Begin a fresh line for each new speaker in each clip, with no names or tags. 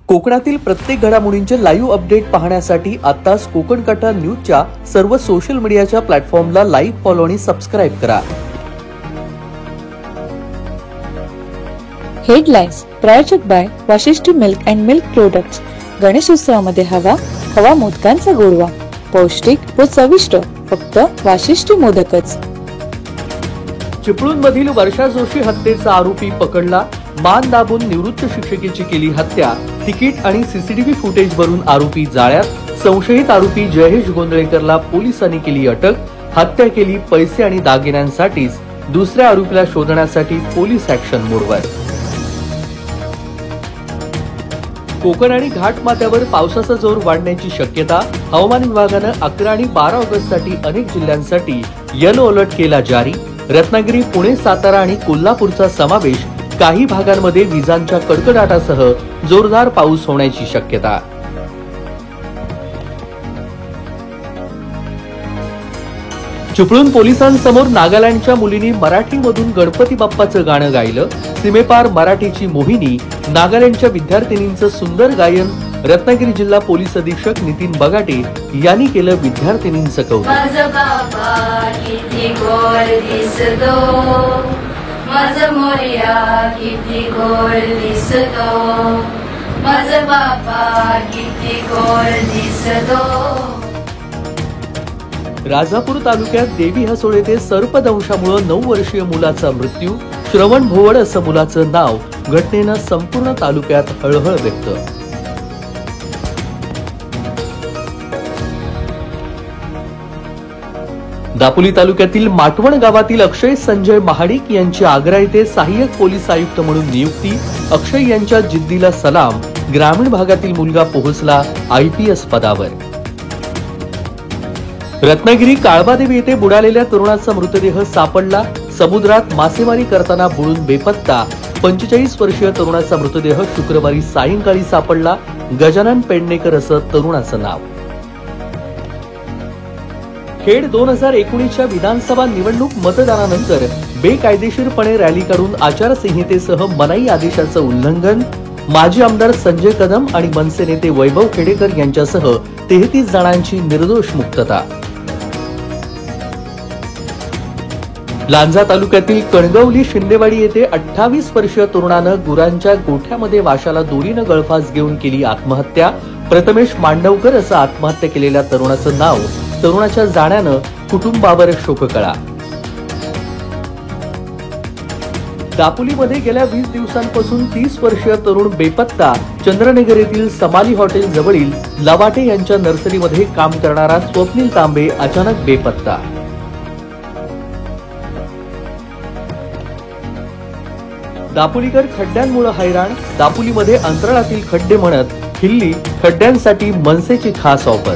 कोकणातील प्रत्येक घडामोडींचे लाईव्ह अपडेट पाहण्यासाठी आताच कोकण कटा न्यूजच्या सर्व सोशल मीडियाच्या प्लॅटफॉर्मला लाईक, फॉलो आणि सबस्क्राईब करा.
हेडलाईन्स प्रायोजित by Vashishthi milk and milk products. गणेशोत्सवामध्ये हवा मोदकांचा गोडवा, पौष्टिक व चविष्ट, फक्त वाशिष्ठी मोदकच.
चिपळूणमधील वर्षा जोशी हत्येचा आरोपी पकडला. मान दाबून निवृत्त शिक्षिकेची केली हत्या. तिकीट आणि सीसीटीव्ही फुटेजवरून आरोपी जाळ्यात. संशयित आरोपी जयेश गोंधळेकरला पोलिसांनी केली अटक. हत्या केली पैसे आणि दागिन्यांसाठीच. दुसऱ्या आरोपीला शोधण्यासाठी पोलीस ऍक्शन मोडवर. कोकण आणि घाटमाथ्यावर पावसाचा जोर वाढण्याची शक्यता. हवामान विभागानं 11 आणि 12 ऑगस्टसाठी अनेक जिल्ह्यांसाठी येलो अलर्ट केला जारी. रत्नागिरी, पुणे, सातारा आणि कोल्हापूरचा समावेश. काही भागांमध्ये विजांच्या कडकडाटासह जोरदार पाऊस होण्याची शक्यता. चिपळूण पोलिसांसमोर नागालँडच्या मुलींनी मराठीमधून गणपती बाप्पाचं गाणं गायलं. सीमेपार मराठीची मोहिनी. नागालँडच्या विद्यार्थिनींचं सुंदर गायन. रत्नागिरी जिल्हा पोलीस अधीक्षक नितीन बगाटे यांनी केलं विद्यार्थिनींचं कौतुक.
माझं बाप्पा किती गोड दिसतो, माझं मोरया किती गोड दिसतो, माझं बाप्पा किती गोड दिसतो.
राजापूर तालुक्यात देवी हसोळ येथे सर्पदंशामुळे 9 वर्षीय मुलाचा मृत्यू. श्रवण भोवड असं मुलाचं नाव. घटनेनं संपूर्ण तालुक्यात हळहळ व्यक्त. दापोली तालुक्यातील माटवण गावातील अक्षय संजय महाडिक यांची आग्रा येथे सहाय्यक पोलीस आयुक्त म्हणून नियुक्ती. अक्षय यांच्या जिद्दीला सलाम. ग्रामीण भागातील मुलगा पोहोचला IPS पदावर. रत्नागिरी काळबादेवी येथे बुडालेल्या तरुणाचा मृतदेह सापडला. समुद्रात मासेमारी करताना बुडून बेपत्ता. 45 वर्षीय तरुणाचा मृतदेह शुक्रवारी सायंकाळी सापडला. गजानन पेडणेकर असं तरुणाचं नाव. खेड 2019च्या विधानसभा निवडणूक मतदानानंतर बेकायदेशीरपणे रॅली काढून आचारसंहितेसह मनाई आदेशाचं उल्लंघन. माजी आमदार संजय कदम आणि मनसे नेते वैभव खेडेकर यांच्यासह 33 जणांची निर्दोष मुक्तता. लांजा तालुक्यातील कणगवली शिंदेवाडी येथे 28 वर्षीय तरुणानं गुरांच्या गोठ्यामध्ये वाशाला दोरीनं गळफास घेऊन केली आत्महत्या. प्रथमेश मांडवकर असं आत्महत्या केलेल्या तरुणाचं नाव. तरुणाच्या जाण्यानं कुटुंबावर शोककळा. दापोलीमध्ये गेल्या 20 दिवसांपासून 30 वर्षीय तरुण बेपत्ता. चंद्रनगर येथील समाली हॉटेल जवळील लवाटे यांच्या नर्सरीमध्ये काम करणारा स्वप्नील तांबे अचानक बेपत्ता. दापोलीकर खड्ड्यांमुळे हैराण. दापोलीमध्ये अंतराळातील खड्डे म्हणत खिल्ली. खड्ड्यांसाठी मनसेची खास ऑफर.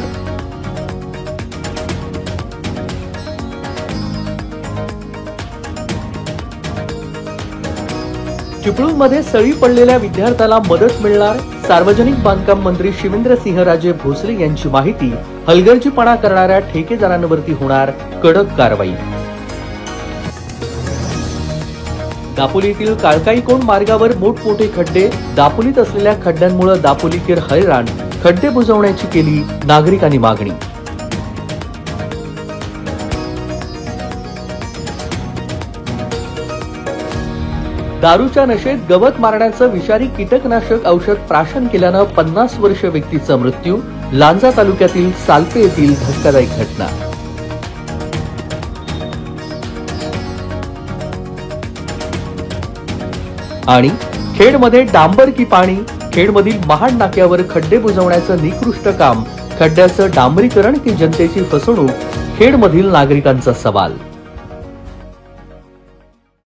चिपळूणमध्ये सळी पडलेल्या विद्यार्थ्याला मदत मिळणार. सार्वजनिक बांधकाम मंत्री शिवेंद्रसिंहराजे भोसले यांची माहिती. हलगर्जीपणा करणाऱ्या ठेकेदारांवरती होणार कडक कारवाई. दापोलीतील काळकाईकोंड मार्गावर मोठमोठे खड्डे. दापोलीत असलेल्या खड्ड्यांमुळे दापोलीकर हैराण. खड्डे बुजवण्याची केली नागरिकांनी मागणी. दारूच्या नशेत गवत मारण्याचं विषारी कीटकनाशक औषध प्राशन केल्यानं 50 वर्षीय व्यक्तीचा मृत्यू. लांजा तालुक्यातील सालपे येथील धक्कादायक घटना. आणि खेडमध्ये डांबर की पाणी. खेडमधील महाड नाक्यावर खड्डे बुजवण्याचं निकृष्ट काम. खड्ड्याचं डांबरीकरण की जनतेची फसवणूक. खेडमधील नागरिकांचा सवाल.